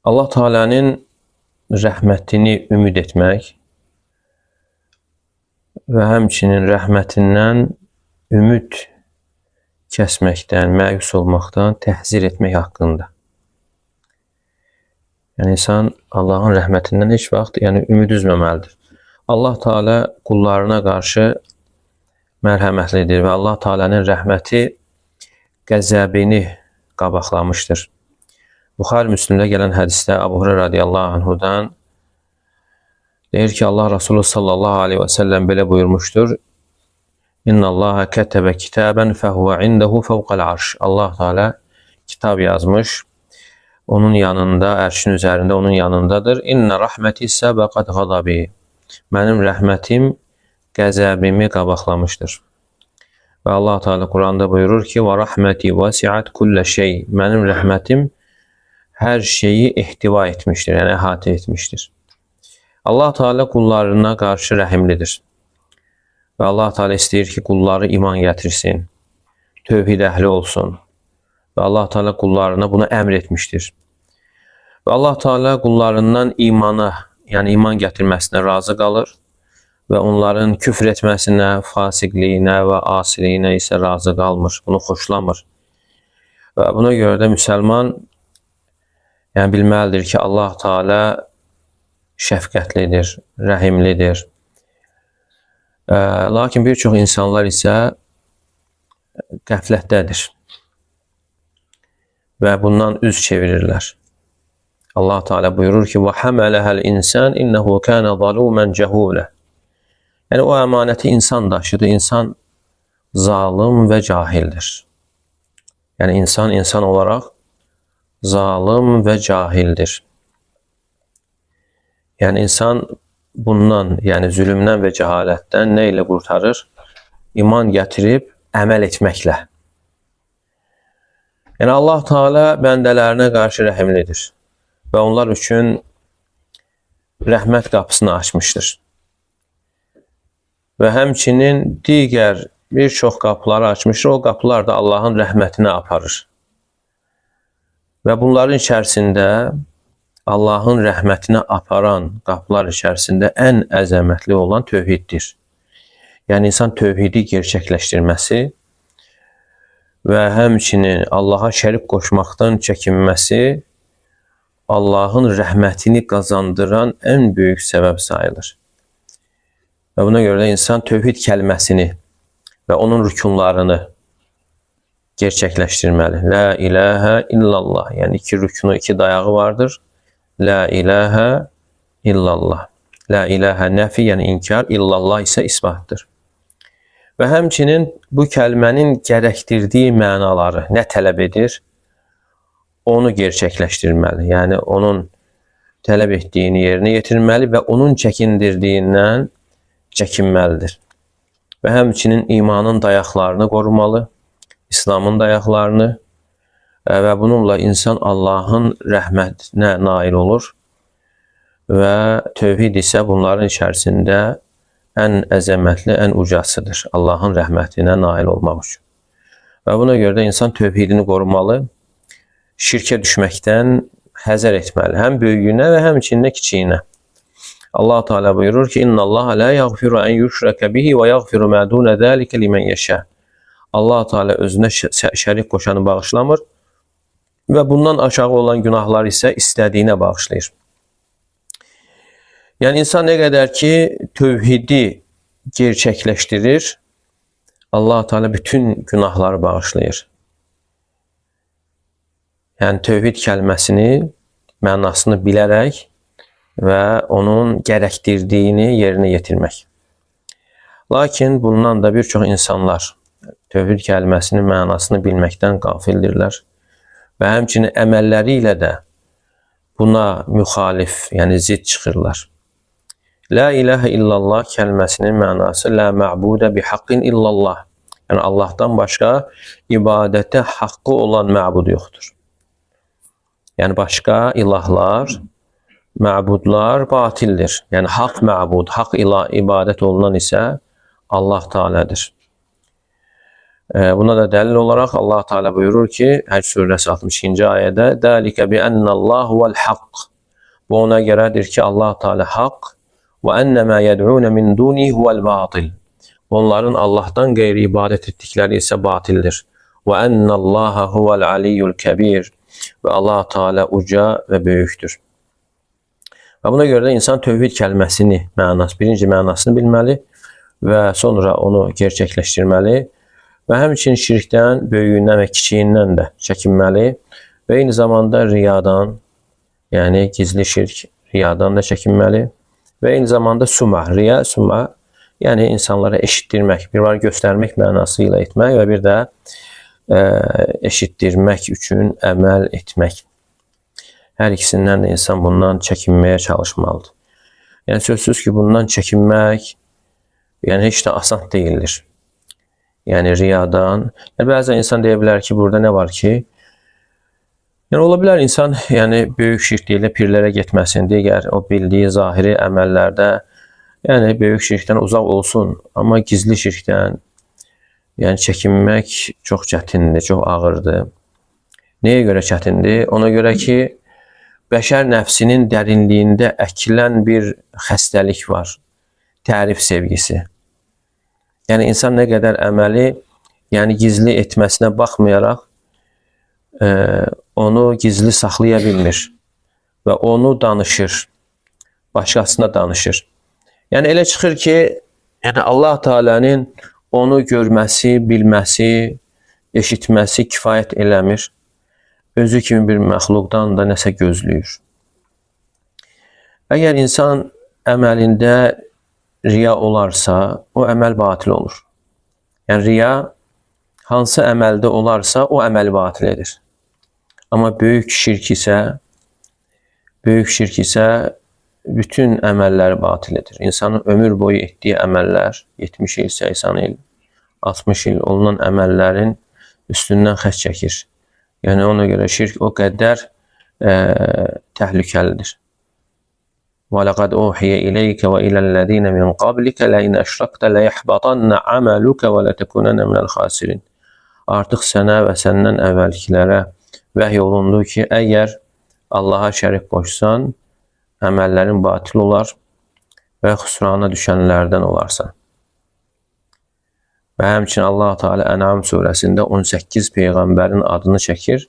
Allah Teala'nın rəhmətini ümid etmək və həmçinin rəhmətindən ümid kəsməkdən, məyus olmaqdan təhzir etmək haqqında. Yəni insan Allahın rəhmətindən heç vaxt ümid üzməməlidir. Allah Teala qullarına qarşı mərhəmətlidir və Allah Teala'nın rəhməti qəzəbini qabaqlamışdır. Buxari Müslimdə gələn hədisdə Əbu Hüreyrə radiyallahu anhudan deyir ki, Allah Resulü sallallahu aleyhi və səlləm belə buyurmuşdur. İnna Allaha kətəbə kitaben fəhvə indehu fəvqəl arş. Allah Teala kitab yazmış. Onun yanında, ərşin üzərində onun yanındadır. İnna rahməti səbəqət qadabi. Mənim rəhmətim qəzəbimi qabaqlamışdır. Və Allah Teala Quranda buyurur ki, və rahməti vəsiət kullə şey. Mənim rəhmətim hər şeyi ehtiva etmişdir, yəni əhatə etmişdir. Allah Teala qullarına qarşı rəhimlidir. Və Allah Teala istəyir ki, qulları iman gətirsin, tövhid əhli olsun. Və Allah Teala qullarına bunu əmr etmişdir. Və Allah Teala qullarından imana, yəni iman gətirməsinə razı qalır və onların küfr etməsinə, fasiqliyinə və asiliyinə isə razı qalmır, bunu xoşlamır. Və buna görə də müsəlman bilməlidir ki, Allah Teala şəfqətlidir, rəhimlidir. Lakin bir çox insanlar isə qəflətdədir və bundan üz çevirirlər. Allah Teala buyurur ki, وَحَمَلَهَا الْاِنْسَانِ اِنَّهُ كَانَ ظَلُومًا جَهُولًا. Yəni o əmanəti insan daşıdı, insan zalım və cahildir. Yəni insan olaraq zalım və cahildir. Yəni insan bundan, yəni zülmdən və cəhalətdən nə ilə qurtarır? İman gətirib əməl etməklə. Yəni Allah Teala bəndələrinə qarşı rəhimlidir və onlar üçün rəhmət qapısını açmışdır. Və həmçinin digər bir çox qapıları açmışdır. O qapılar da Allahın rəhmətinə aparır. Və bunların içərisində Allahın rəhmətinə aparan qapılar içərisində ən əzəmətli olan tövhiddir. Yəni insan tövhidi gerçəkləşdirməsi və həmçinin Allaha şərik qoşmaqdan çəkinməsi Allahın rəhmətini qazandıran ən böyük səbəb sayılır. Və buna görə də insan tövhid kəlməsini və onun rükunlarını gerçəkləşdirməli. La ilahə illallah. Yəni iki rükunu, iki dayağı vardır. La ilahə illallah. La ilahə nəfi, yəni inkar, illallah isə isbatdır. Və həmçinin bu kəlmənin gərəkdirdiyi mənaları nə tələb edir? Onu gerçəkləşdirməli. Yəni onun tələb etdiyini yerinə yetirməli və onun çəkindirdiyindən çəkinməlidir. Və həmçinin imanın dayaqlarını qorumalı. İslamın dayaqlarını və bununla insan Allahın rəhmətinə nail olur və tövhid isə bunların içərisində ən əzəmətli, ən ucasıdır Allahın rəhmətinə nail olmaq üçün. Və buna görə də insan tövhidini qorumalı, şirkə düşməkdən həzər etməli, həm böyüyünə və həmçinin də kiçiyinə. Allah Teala buyurur ki, İnna Allah la yaghfiru an yushraka bihi və yaghfiru ma dun zalika limen yasha. Allah Teala özünə şərik qoşanı bağışlamır və bundan aşağı olan günahlar isə istədiyinə bağışlayır. Yəni insan nə qədər ki tövhidi gerçəkləşdirir, Allah Teala bütün günahları bağışlayır. Yəni tövhid kəlməsini, mənasını bilərək və onun gərəkdirdiyini yerinə yetirmək. Lakin bundan da bir çox insanlar tövhid kəlməsinin mənasını bilməkdən qafildirlər və həmçinin əməlləri ilə də buna müxalif, yəni zid çıxırlar. La ilahə illallah kəlməsinin mənası la mə'budə bihaqqin illallah. Yəni Allahdan başqa ibadətə haqqı olan məbud yoxdur. Yəni başqa ilahlar, məbudlar batildir. Yəni haqq məbud, haqq ibadət olunan isə Allah Teala'dır. Buna da dəlil olaraq Allah Teala buyurur ki, Həcc surəsi 62-ci ayədə: "Dəlikə bi ennallahu huvel haqq." Bu ona görədir ki, Allah Teala haqq və ennema yed'un min dunihi huvel batil. Onların Allah'tan qeyri ibadət etdikləri isə batildir. Və ennallaha huvel aliyyul kebir. Və Allah Teala uca və böyükdür. Və buna görə də insan tövhid kəlməsini birinci mənasını bilməli və sonra onu gerçəkləşdirməli. Və həmçinin şirkdən, böyüyündən və kiçiyindən də çəkinməli və eyni zamanda riyadan, yəni gizli şirk, riyadan da çəkinməli və eyni zamanda riya, yəni insanlara eşitdirmək, bir var göstərmək mənası ilə etmək və bir də eşitdirmək üçün əməl etmək. Hər ikisindən də insan bundan çəkinməyə çalışmalıdır. Yəni sözsüz ki, bundan çəkinmək yəni heç də asan deyildir. Yəni riyadan. Bəzən insan deyə bilər ki, burada nə var ki? Yəni ola bilər insan böyük şirk deyil, pirlərə getməsin, digər o bildiyi zahiri əməllərdə böyük şirkdən uzaq olsun. Amma gizli şirkdən çəkinmək çox çətindir, çox ağırdır. Nəyə görə çətindir? Ona görə ki, bəşər nəfsinin dərinliyində əkilən bir xəstəlik var. Tərif sevgisi. Yəni insan nə qədər əməli gizli etməsinə baxmayaraq onu gizli saxlaya bilmir və onu danışır, başqasına danışır. Yəni elə çıxır ki, Allah Teala'nın onu görməsi, bilməsi, eşitməsi kifayət eləmir. Özü kimi bir məxluqdan da nəsə gözləyir. Əgər insan əməlində riya olarsa, o əməl batil olur. Yəni riya hansı əməldə olarsa, o əməl batil edir. Amma böyük şirk isə bütün əməlləri batil edir. İnsanın ömür boyu etdiyi əməllər, 70 il, 80 il, 60 il olunan əməllərin üstündən xətt çəkir. Yəni ona görə şirk o qədər təhlükəlidir. وَلَقَدْ أُوحِيَ إِلَيْكَ وَإِلَى الَّذِينَ مِنْ قَبْلِكَ لَئِنْ أَشْرَكْتَ لَيَحْبَطَنَّ عَمَلُكَ وَلَتَكُونَنَّ مِنَ الْخَاسِرِينَ. Artıq sənə və səndən əvvəlkilərə vəhy olundu ki, əgər Allaha şərik qoşsan, əməllərin batil olar və xüsrana düşənlərdən olarsan. Və həmçinin Allah Teala Ən'am surəsində 18 peyğəmbərin adını çəkir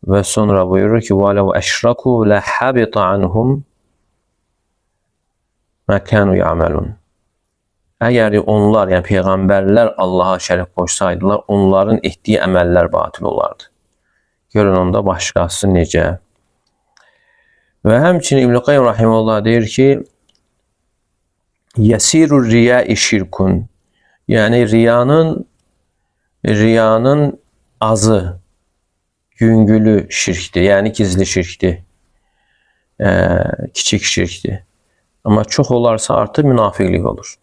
və sonra buyurur ki, وَلَوْ أَشْرَكُوا لَحَبِطَ عَنْهُمْ məkanu ya'malun. Əgər onlar, yəni peyğəmbərlər Allaha şərik qoşsaydılar, onların etdiyi əməllər batil olardı. Görün onda başqası necə. Və həmçinin İbn Qayyim rahimehullah deyir ki, yəsirur riya'i şirkun. Yəni riyanın azı, yüngülü şirkdir, yəni gizli şirkdir, kiçik şirkdir. Amma çox olarsa artıq münafiqlik olur.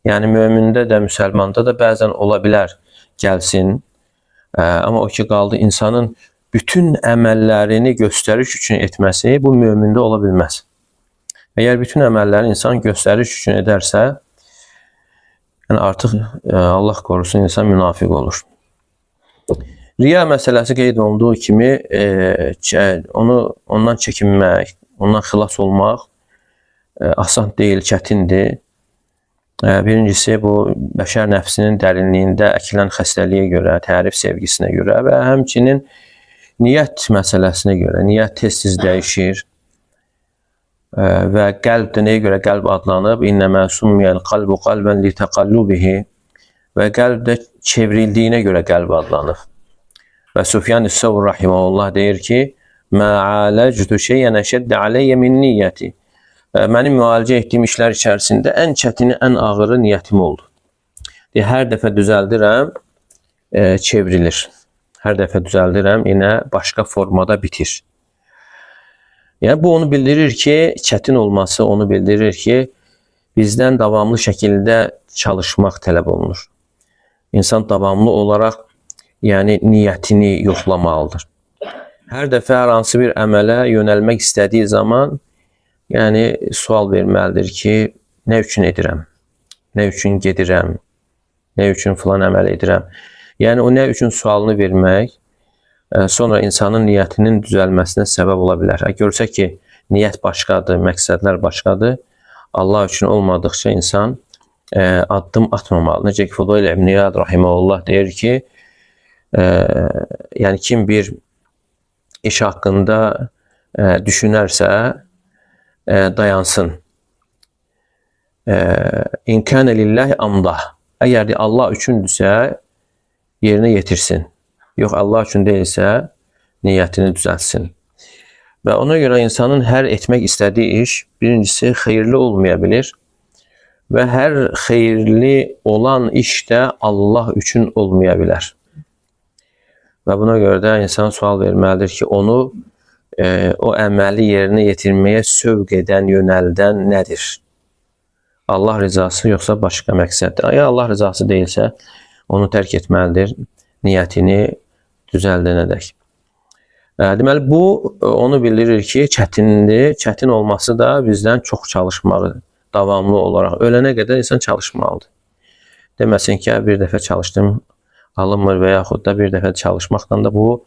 Yəni mömində də, müsəlmanda da bəzən ola bilər gəlsin. Amma o ki qaldı insanın bütün əməllərini göstəriş üçün etməsi bu mömində ola bilməz. Əgər bütün əməlləri insan göstəriş üçün edərsə, yəni artıq Allah qorusun insan münafiq olur. Riya məsələsi qeyd olunduğu kimi ondan çəkinmək, ondan xilas olmaq asan deyil, çətindir. Birincisi bu bəşər nəfsinin dərinliyində əkilən xəstəliyə görə, tərif sevgisinə görə və həmçinin niyyət məsələsinə görə. Niyyət tez-tez dəyişir və qəlb də nəyə görə qəlb adlanıb? İnnəmə summiyəl qalbu qalbən li təqallubihi. Və qəlb də çevrildiyinə görə qəlb adlanıb. Və Sufyan Əs-Səvri rahimehullah deyir ki, mə aləctu şeyən əşəddə aleyyə min niyyəti. Mənim müalicə etdiyim işlər içərisində ən çətini, ən ağırı niyyətim oldu. Hər dəfə düzəldirəm, çevrilir. Hər dəfə düzəldirəm, yenə başqa formada bitir. Yəni bu onu bildirir ki, çətin olması onu bildirir ki, bizdən davamlı şəkildə çalışmaq tələb olunur. İnsan davamlı olaraq niyyətini yoxlamalıdır. Hər dəfə hər hansı bir əmələ yönəlmək istədiyi zaman sual verməlidir ki, nə üçün edirəm, nə üçün gedirəm, Nə üçün filan əməl edirəm? Yəni o nə üçün sualını vermək sonra insanın niyyətinin düzəlməsinə səbəb ola bilər. Görsə ki, niyyət başqadır, məqsədlər başqadır, Allah üçün olmadıqca insan addım atmamalı. Necə ki, Fudayl ibn İyad rahimehullah deyir ki, yəni kim bir iş haqqında düşünərsə dayansın. İn kana lillahi amdah. Əgər Allah üçündürsə yerinə yetirsin. Yox, Allah üçün deyilsə niyyətini düzəltsin. Və ona görə insanın hər etmək istədiyi iş birincisi xeyirli olmaya bilir və hər xeyirli olan iş də Allah üçün olmaya bilər. Və buna görə də insan sual verməlidir ki, onu o əməli yerinə yetirməyə sövq edən, yönəldən nədir? Allah rızası yoxsa başqa məqsəddir? Əgər Allah rızası deyilsə, onu tərk etməlidir, niyyətini düzəldənədək. Deməli, bu onu bildirir ki, çətindir. Çətin olması da bizdən çox çalışmalıdır. Davamlı olaraq. Ölənə qədər insan çalışmalıdır. Deməsin ki, bir dəfə çalışdım, alınmır və yaxud da bir dəfə çalışmaqdan da bu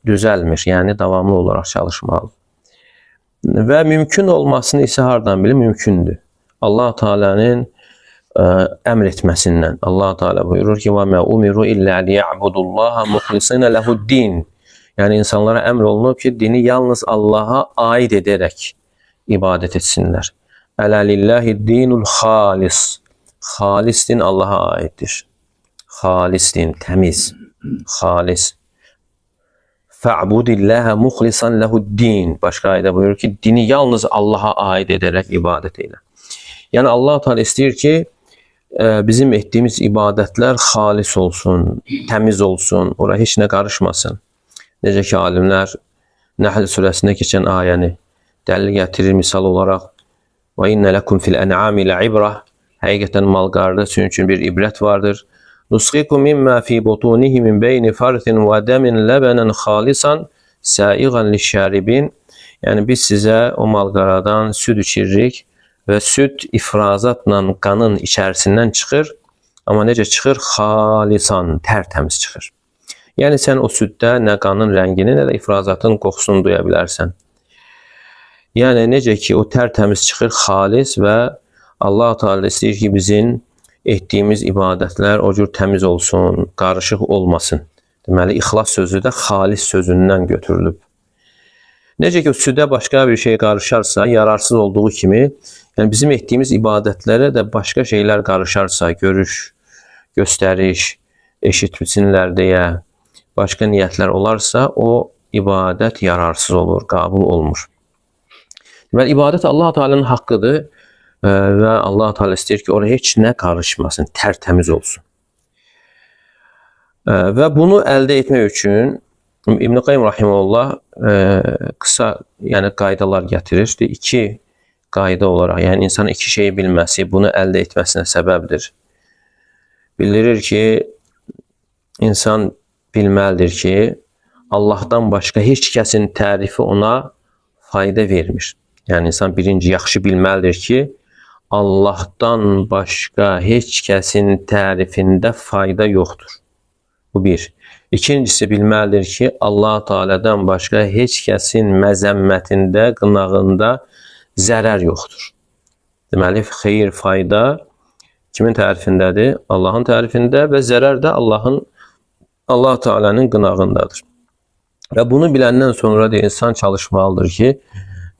düzəlmir. Yəni, davamlı olaraq çalışmalıdır. Və mümkün olmasını isə hardan bilir? Mümkündür. Allah Teala'nın əmr etməsindən. Allah Teala buyurur ki: "Və mə umiru illə liya'budullaha muxlisina lehu'd-din." Yəni insanlara əmr olunub ki, dini yalnız Allah'a aid edərək ibadət etsinlər. Ələ lillahi'd-dinul xalis. Xalis din Allah'a aiddir. Xalis din, təmiz, xalis. Fa'budillaha muxlisan lehu'd-din. Başqa ayədə buyurur ki, dini yalnız Allah'a aid edərək ibadət elə. Yəni Allah Teala istəyir ki, bizim etdiyimiz ibadətlər xalis olsun, təmiz olsun, ora heç nə qarışmasın. Necə ki, alimlər Nəhl surəsində keçən ayəni dəlil gətirir misal olaraq: "Və innə lekum fil en'ami le'ibrah." Həqiqətən mal-qarda sizin üçün bir ibrət vardır. "Nusqikum mimma fi butunihi min beyni farthin və damin labanan xalisan sa'igan liş-şaribin." Yəni biz sizə o mal-qaradan süd içiririk və süd ifrazatla qanın içərisindən çıxır. Amma necə çıxır? Xalisan, tərtəmiz çıxır. Yəni sən o süddə nə qanın rəngini, nə də ifrazatın qoxusunu duya bilərsən. Yəni necə ki o tərtəmiz çıxır, xalis, və Allah Teala istəyir ki, bizim etdiyimiz ibadətlər o cür təmiz olsun, qarışıq olmasın. Deməli, ixlas sözü də xalis sözündən götürülüb. Necə ki, südə başqa bir şey qarışarsa, yararsız olduğu kimi, yəni bizim etdiyimiz ibadətlərə də başqa şeylər qarışarsa, görüş, göstəriş, eşitsinlər deyə, başqa niyyətlər olarsa, o ibadət yararsız olur, qəbul olmur. Deməli, ibadət Allah Teala'nın haqqıdır və Allah Teala istəyir ki, oraya heç nə qarışmasın, tərtəmiz olsun. Və bunu əldə etmək üçün İbn Qayyim rahimehullah qısa, yəni qaydalar gətirir. İki qayda olaraq, yəni insanın iki şeyi bilməsi, bunu əldə etməsinə səbəbdir. Bildirir ki, insan bilməlidir ki, Allahdan başqa heç kəsin tərifi ona fayda vermir. Yəni insan birinci yaxşı bilməlidir ki, Allahdan başqa heç kəsin tərifində fayda yoxdur. Bu bir. İkincisi bilməlidir ki, Allah Teala'dan başqa heç kəsin məzəmmətində, qınağında zərər yoxdur. Deməli, xeyir, fayda kimin tərifindədir? Allahın tərifində və zərər də Allah Teala'nın qınağındadır. Və bunu biləndən sonra da insan çalışmalıdır ki,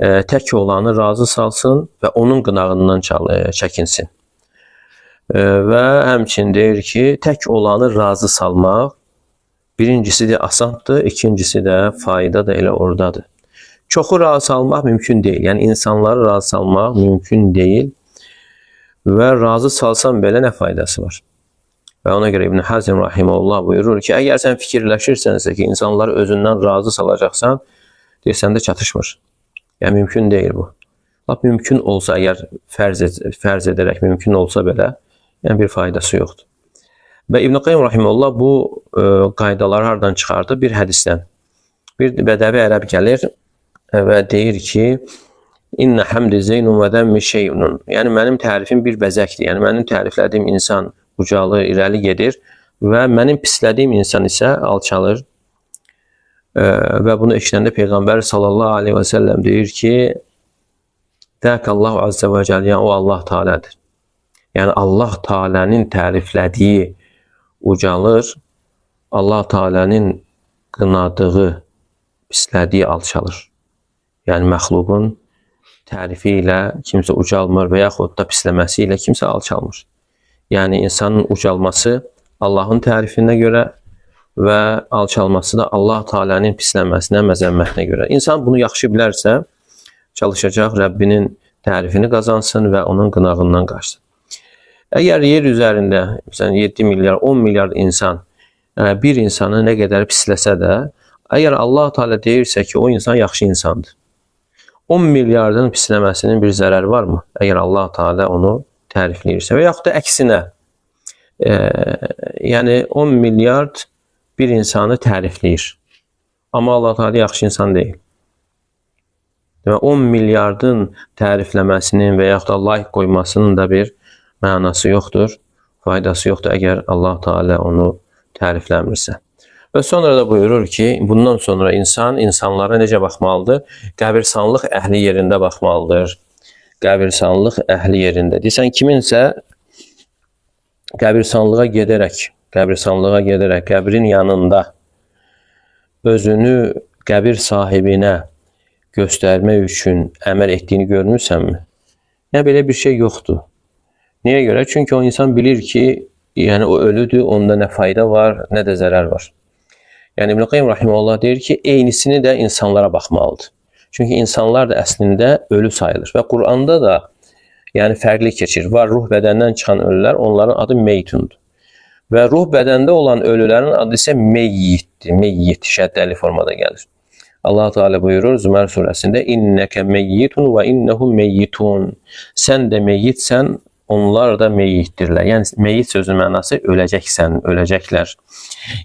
tək olanı razı salsın və onun qınağından çəkinsin. Və həmçinin deyir ki, tək olanı razı salmaq birincisi də asandır, ikincisi də fayda da elə oradadır. Çoxu razı salmaq mümkün deyil. Yəni insanları razı salmaq mümkün deyil və razı salsan belə nə faydası var? Və ona görə İbn Hazm rahimehullah buyurur ki, əgər sən fikirləşirsənsə ki, insanları özündən razı salacaqsan, deyirsən də çatışmır. Yəni mümkün deyil bu. Lap mümkün olsa, əgər fərz edərək mümkün olsa belə, yəni bir faydası yoxdur. Və İbn Qayyim rahimehullah bu qaydaları hardan çıxardı? Bir hədisdən. Bir bədəvi ərəb gəlir və deyir ki, İnne hamdi zeynun ve zemmi şeyunun. Yəni mənim tərifim bir bəzəkdir. Yəni mənim təriflədiyim insan ucalır, irəli gedir və mənim pislədiyim insan isə alçalır. Və bunu eşidəndə Peyğəmbər sallallahu aleyhi və səlləm deyir ki, Dəkallahu azze və cəl, yəni o Allah Teala'dır. Yəni Allah Teala'nın təriflədiyi ucalır, Allah Teala'nın qınadığı, pislədiyi alçalır. Yəni məxluqun tərifi ilə kimsə ucalmır və yaxud da pisləməsi ilə kimsə alçalmır. Yəni insanın ucalması Allahın tərifinə görə və alçalması da Allah Teala'nın pisləməsinə, məzəmmətinə görə. İnsan bunu yaxşı bilərsə, çalışacaq Rəbbinin tərifini qazansın və onun qınağından qaçsın. Əgər yer üzərində 7 milyar, 10 milyard insan bir insanı nə qədər pisləsə də, əgər Allah Teala deyirsə ki, o insan yaxşı insandır, 10 milyardın pisləməsinin bir zərəri varmı? Əgər Allah Teala onu tərifləyirsə və yaxud da əksinə, yəni 10 milyard bir insanı tərifləyir, amma Allah Teala yaxşı insan deyil. Və 10 milyardın tərifləməsinin və yaxud da like qoymasının da bir mənası yoxdur, faydası yoxdur əgər Allah Teala onu tərifləmirsə. Və sonra da buyurur ki, bundan sonra insan insanlara necə baxmalıdır? Qəbirstanlıq əhli yerində baxmalıdır. Qəbirstanlıq əhli yerində. Deyirsən, kiminsə qəbirstanlığa gedərək, qəbrin yanında özünü qəbir sahibinə göstərmək üçün əməl etdiyini görmürsənmi? Yəni, belə bir şey yoxdur. Niyə görə? Çünki o insan bilir ki, yəni o ölüdür, onda nə fayda var, nə də zərər var. Yəni İbn Qayyim rahimehullah deyir ki, eynisini də insanlara baxmalıdır. Çünki insanlar da əslində ölü sayılır və Quranda da yəni fərqli keçir. Var ruh bədəndən çıxan ölülər, onların adı meytundur. Və ruh bədəndə olan ölülərin adı isə meyyitdir. Meyyit şəddəli formada gəlir. Allah Teala buyurur Zümer surəsində İnnəkə meyyitun və innəhum meyyitun. Sən də meyyitsən, onlar da meyyitdirlər. Yəni meyyit sözünün mənası öləcəksən, öləcəklər.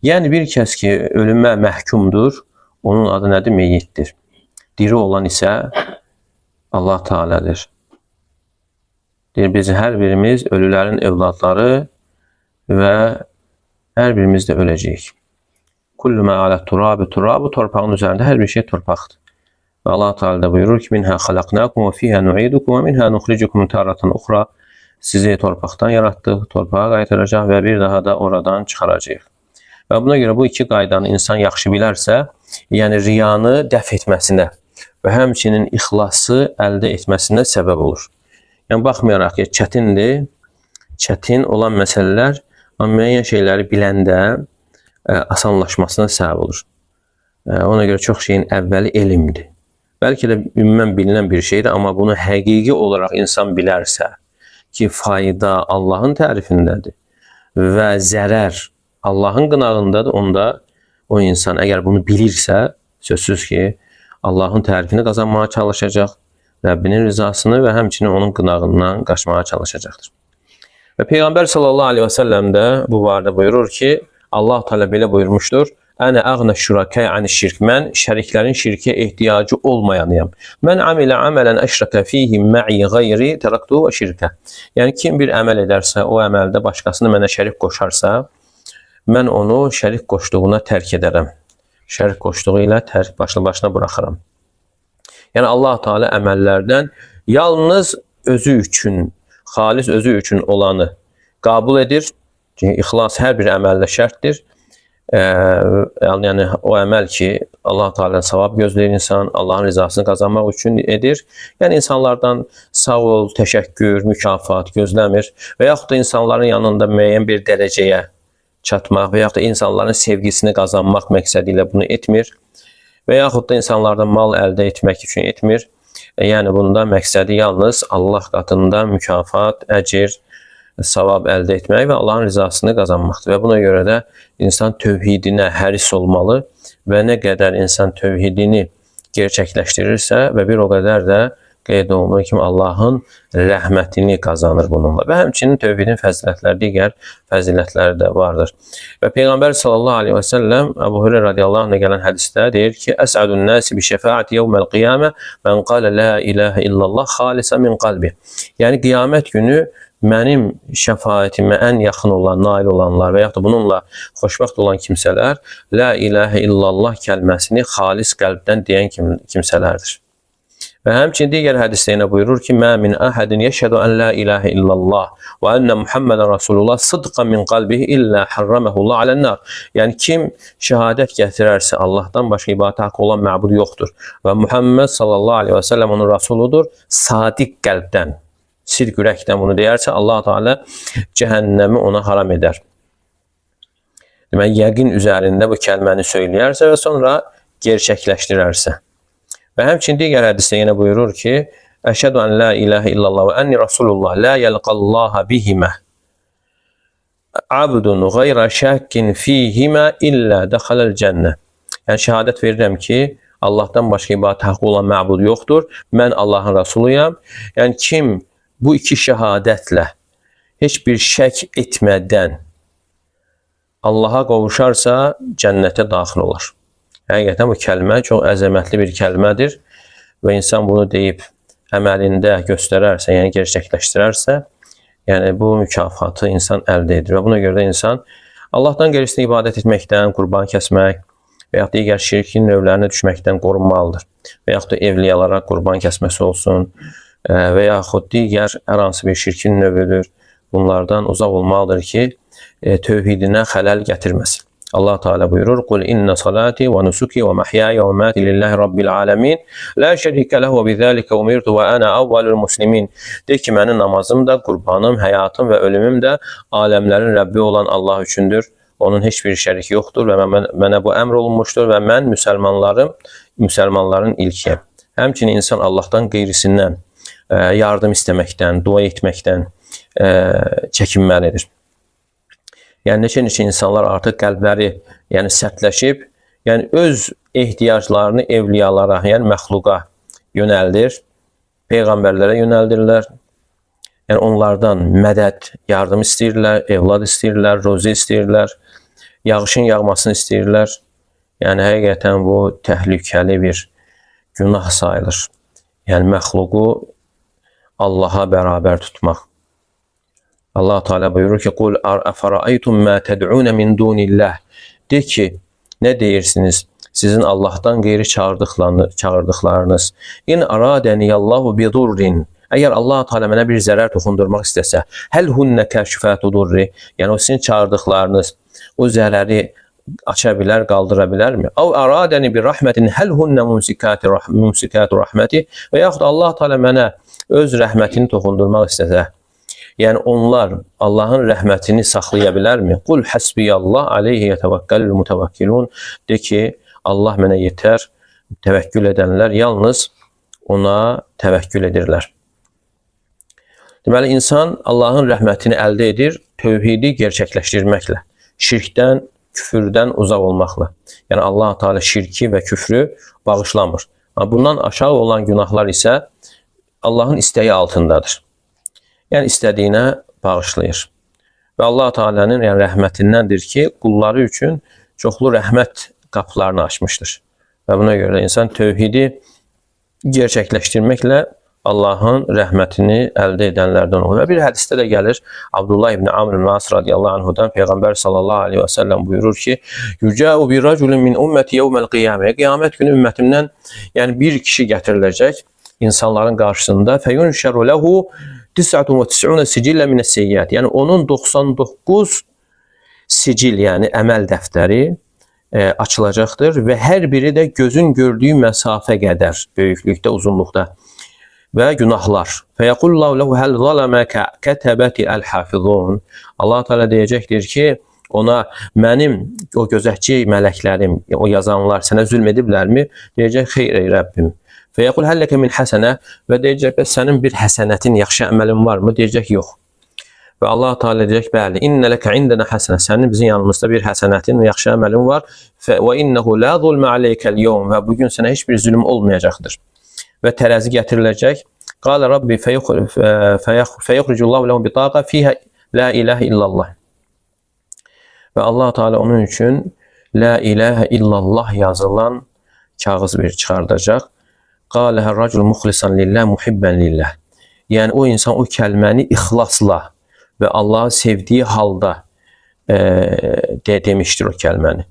Yəni bir kəs ki ölümə məhkumdur, onun adı nədir? Meyyitdir. Diri olan isə Allah Teala'dır. Deyir, biz hər birimiz ölülərin evladları və hər birimiz də öləcəyik. Kullu ma ala turabi turabu, torpağın üzərində hər bir şey torpaqdır. Və Allah Teala da buyurur ki, minha xalaqnakum və fiha nu'idukum və minha nukhrijukum taratan ukhra. Sizi torpaqdan yaratdıq, torpağa qaytaracaq və bir daha da oradan çıxaracağıq. Və buna görə bu iki qaydanı insan yaxşı bilərsə, yəni riyanı dəf etməsinə və həmçinin ixlası əldə etməsinə səbəb olur. Yəni baxmayaraq ki, çətin olan məsələlər, amma müəyyən şeyləri biləndə asanlaşmasına səbəb olur. Ona görə çox şeyin əvvəli elmdir. Bəlkə də ümumən bilinən bir şeydir, amma bunu həqiqi olaraq insan bilərsə ki, fayda Allahın tərifindədir və zərər Allahın qınağındadır, onda o insan əgər bunu bilirsə, sözsüz ki, Allahın tərifini qazanmağa çalışacaq, Rəbbinin rızasını və həmçinin onun qınağından qaçmağa çalışacaqdır. Və Peyğəmbər sallallahu aleyhi və səlləm də bu barədə buyurur ki, Allah Teala belə buyurmuşdur. Ənə əğnə şürakəy ani şirk. Mən şəriklərin şirkə ehtiyacı olmayanıyam. Mən amilə əmələn əşrəkə fihi mə'i qeyri tərəqduhu və şirkə. Yəni kim bir əməl edərsə, o əməldə başqasını mənə şərik qoşarsa, mən onu şərik qoşduğuna tərk edərəm. Şərik qoşduğu ilə başına buraxaram. Yəni Allah Teala əməllərdən yalnız özü üçün, xalis özü üçün olanı qəbul edir. Çünki ixlas hər bir əməldə şərtdir. Yəni o əməl ki, Allah Teala savab gözləyir insan, Allahın rızasını qazanmaq üçün edir. Yəni insanlardan sağ ol, təşəkkür, mükafat gözləmir və yaxud da insanların yanında müəyyən bir dərəcəyə çatmaq və yaxud da insanların sevgisini qazanmaq məqsədi ilə bunu etmir və yaxud da insanlardan mal əldə etmək üçün etmir. Yəni bunda məqsədi yalnız Allah qatında mükafat, əcir, savab əldə etmək və Allahın rızasını qazanmaqdır. Və buna görə də insan tövhidinə həris olmalı və nə qədər insan tövhidini gerçəkləşdirirsə və bir o qədər də qeyd olunduğu kimi Allahın rəhmətini qazanır bununla. Və həmçinin tövhidin fəzilətləri, digər fəzilətləri də vardır. Və Peyğəmbər sallallahu aleyhi və səlləm Əbu Hüreyrə radiyallahu anh'a gələn hədisdə deyir ki, Əsədun nəsi bi şəfaəti yevməl qiyamə mən qalə la ilahə illallah xalisə min qalbi. Yəni, qiyamət günü mənim şəfaətimə ən yaxın olan, nail olanlar və yaxud da bununla xoşbəxt olan kimsələr la ilahə illallah kəlməsini xalis qəlbdən deyən kimsələrdir. Və həmçinin digər hədisdə yenə buyurur ki, mə min əhədin yeşhədu ən la ilahə illallah və ennə Muhammedən Rasulullah sıdqan min qalbihi illə harraməhullah alənnar. Yəni, kim şəhadət gətirərsə Allahdan başqa ibadətə haqq olan məbud yoxdur və Muhammed sallallahu aleyhi və səlləm onun Rasuludur, sadiq qəlbdən, sidq ürəkdən bunu deyərsə, Allah Teala cəhənnəmi ona haram edər. Demək, yəqin üzərində bu kəlməni söyləyərsə və sonra gerçəkləşdirərsə. Və həmçinin digər hədisdə yenə buyurur ki, Əşhədu ən la ilahə illallah və ənni Rasulullah la yəlqallaha bihimə abdun qeyra şəkkin fihimə illə dəxaləl cənnə. Yəni, şəhadət verirəm ki, Allahdan başqa ibadət haqqı olan məbud yoxdur, mən Allahın Rasuluyam. Yəni, kim bu iki şəhadətlə heç bir şək etmədən Allaha qovuşarsa, cənnətə daxil olar. Həqiqətən bu kəlmə çox əzəmətli bir kəlmədir və insan bunu deyib əməlində göstərərsə, yəni gerçəkləşdirərsə, yəni bu mükafatı insan əldə edir və buna görə də insan Allahdan qeyrisinə ibadət etməkdən, qurban kəsmək və yaxud digər şirkin növlərinə düşməkdən qorunmalıdır. Və yaxud da evliyalara qurban kəsməsi olsun və yaxud digər hər hansı bir şirkin növüdür. Bunlardan uzaq olmalıdır ki, tövhidinə xələl gətirməsin. Allah Teala buyurur: "Qul inna salati və nusuki və mahyaya və mamati lillahi rabbil alamin, la şərikə lehu və bizalika umirtu və ana awwalul muslimin." De ki, mənim namazım da, qurbanım, həyatım və ölümüm də aləmlərin Rəbbi olan Allah üçündür. Onun heç bir şəriki yoxdur və mənə bu əmr olunmuşdur və mən müsəlmanların ilkiyəm. Həmçinin insan Allahdan qeyrisindən yardım istəməkdən, dua etməkdən çəkinməlidir. Yəni, neçə insanlar artıq qəlbləri sərtləşib, öz ehtiyaclarını evliyalara, məxluqa yönəldir, peyğəmbərlərə yönəldirlər. Onlardan mədəd, yardım istəyirlər, evlad istəyirlər, rozi istəyirlər, yağışın yağmasını istəyirlər. Yəni, həqiqətən bu təhlükəli bir günah sayılır. Yəni, məxluqu Allaha bərabər tutmaq. Allah Teala buyurur ki, "Qul əfəraytum ma təd'un min dunillah." De ki, nə deyirsiniz? Sizin Allahdan qeyri çağırdıqlarınız. "İn aradəniyallahu bi durrin." Əgər Allah Teala mənə bir zərər toxundurmaq istəsə, "Həl hunnə kəşfatu durri." Yəni, o sizin çağırdıqlarınız o zərəri aça bilər, qaldıra bilərmi? "Əv aradəni bi rahmətin həl hunnə mumsikatu rahməti." Və yaxud Allah Teala mənə öz rəhmətini toxundurmaq istəsə, yəni onlar Allahın rəhmətini saxlaya bilərmi? "Qul hasbiyallah aleyhi yetevekkelul mutavakkilun." De ki, Allah mənə yetər, təvəkkül edənlər yalnız ona təvəkkül edirlər. Deməli, insan Allahın rəhmətini əldə edir tövhidi gerçəkləşdirməklə, şirkdən, küfürdən uzaq olmaqla. Yəni, Allah Teala şirki və küfrü bağışlamır. Bundan aşağı olan günahlar isə Allahın istəyi altındadır. Yəni, istədiyinə bağışlayır. Və Allah Teala'nın rəhmətindəndir ki, qulları üçün çoxlu rəhmət qapılarını açmışdır. Və buna görə insan tövhidi gerçəkləşdirməklə Allahın rəhmətini əldə edənlərdən olur. Və bir hədisdə də gəlir, Abdullah ibn Amr ibn As radiyallahu anhudan Peyğəmbər sallallahu aleyhi və səlləm buyurur ki, "Yücəu bir rəculun min ümməti yevməl qiyamə." Qiyamət günü ümmətimdən bir kişi gətiriləcək insanların qarşısında. "Fəyunşəru lehu 99 sicillə minəs seyyiət." Yəni, onun 99 sicil, yəni əməl dəftəri açılacaqdır və hər biri də gözün gördüyü məsafə qədər böyüklükdə, uzunluqda və günahlar. Fəyəqullahu lehu həl zaləməkə kətəbəti əl-hafizun. Allah Teala deyəcəkdir ki, ona mənim o gözətçi mələklərim, o yazanlar sənə zülm ediblərmi? Deyəcək, xeyr ey Rəbbim. Fəyəqul həlləkə min həsənə və deyəcək, sənin bir həsənətin, yaxşı əməlin varmı? Deyəcək, yox. Və Allah Teala deyəcək, bəli, innə ləkə indənə həsənə, sənin bizim yanımızda bir həsənətin, yaxşı əməlin var. Və innəhu la zulmə aleykəl yevm və bugün sənə heç bir zülm olmayacaqdır. Və tərəzi gətiriləcək Qala Rabbi feyukhricullahu lehu bitaqa fiha la ilahe illallah. Və Allah Teala onun üçün la ilahe illallah yazılan kağız bir çıxardacaq. Qaləhə racul muxlisan lillah muhibben lillah. Yəni o insan o kəlməni ixlasla və Allahı sevdiyi halda demişdir o kəlməni.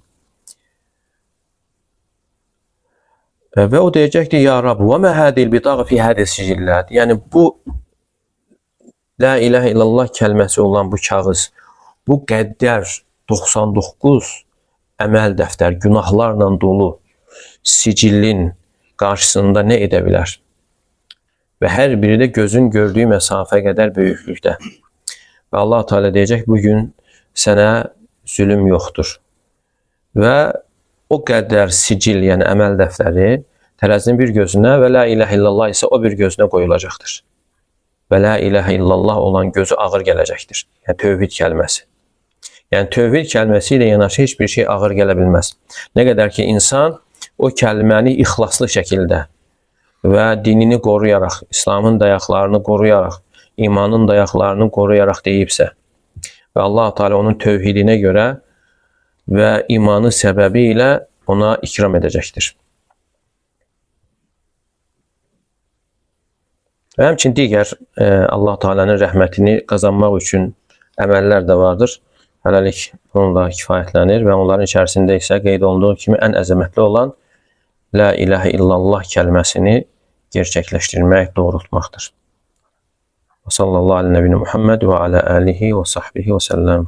Və o deyəcəkdir, ya Rab, və mə hədil bitaqa fi hədis sicillət. Yəni bu la ilahe illallah kəlməsi olan bu kağız, bu qəddər 99 əməl dəftər, günahlarla dolu sicillin qarşısında nə edə bilər? Və hər biri də gözün gördüyü məsafə qədər böyüklükdə. Və Allah Teala deyəcək, bugün sənə zülüm yoxdur. Və o qədər sicil, yəni əməl dəftəri tərəzinin bir gözünə və la ilahe illallah isə o bir gözünə qoyulacaqdır. Və la ilahe illallah olan gözü ağır gələcəkdir. Yəni tövhid kəlməsi. Yəni tövhid kəlməsi ilə yanaşı heç bir şey ağır gələ bilməz. Nə qədər ki insan o kəlməni ixlaslı şəkildə və dinini qoruyaraq, İslamın dayaqlarını qoruyaraq, imanın dayaqlarını qoruyaraq deyibsə və Allah Teala onun tövhidinə görə və imanı səbəbi ilə ona ikram edəcəkdir. Və həmçinin digər Allah Teala'nın rəhmətini qazanmaq üçün əməllər də vardır. Hələlik bununla kifayətlənir və onların içərisində isə qeyd olunduğu kimi ən əzəmətli olan la ilahe illallah kəlməsini gerçəkləşdirmək, doğrultmaqdır. Və sallallahu aleyhi və Muhammed və alə alihi və sahbihi və səlləm.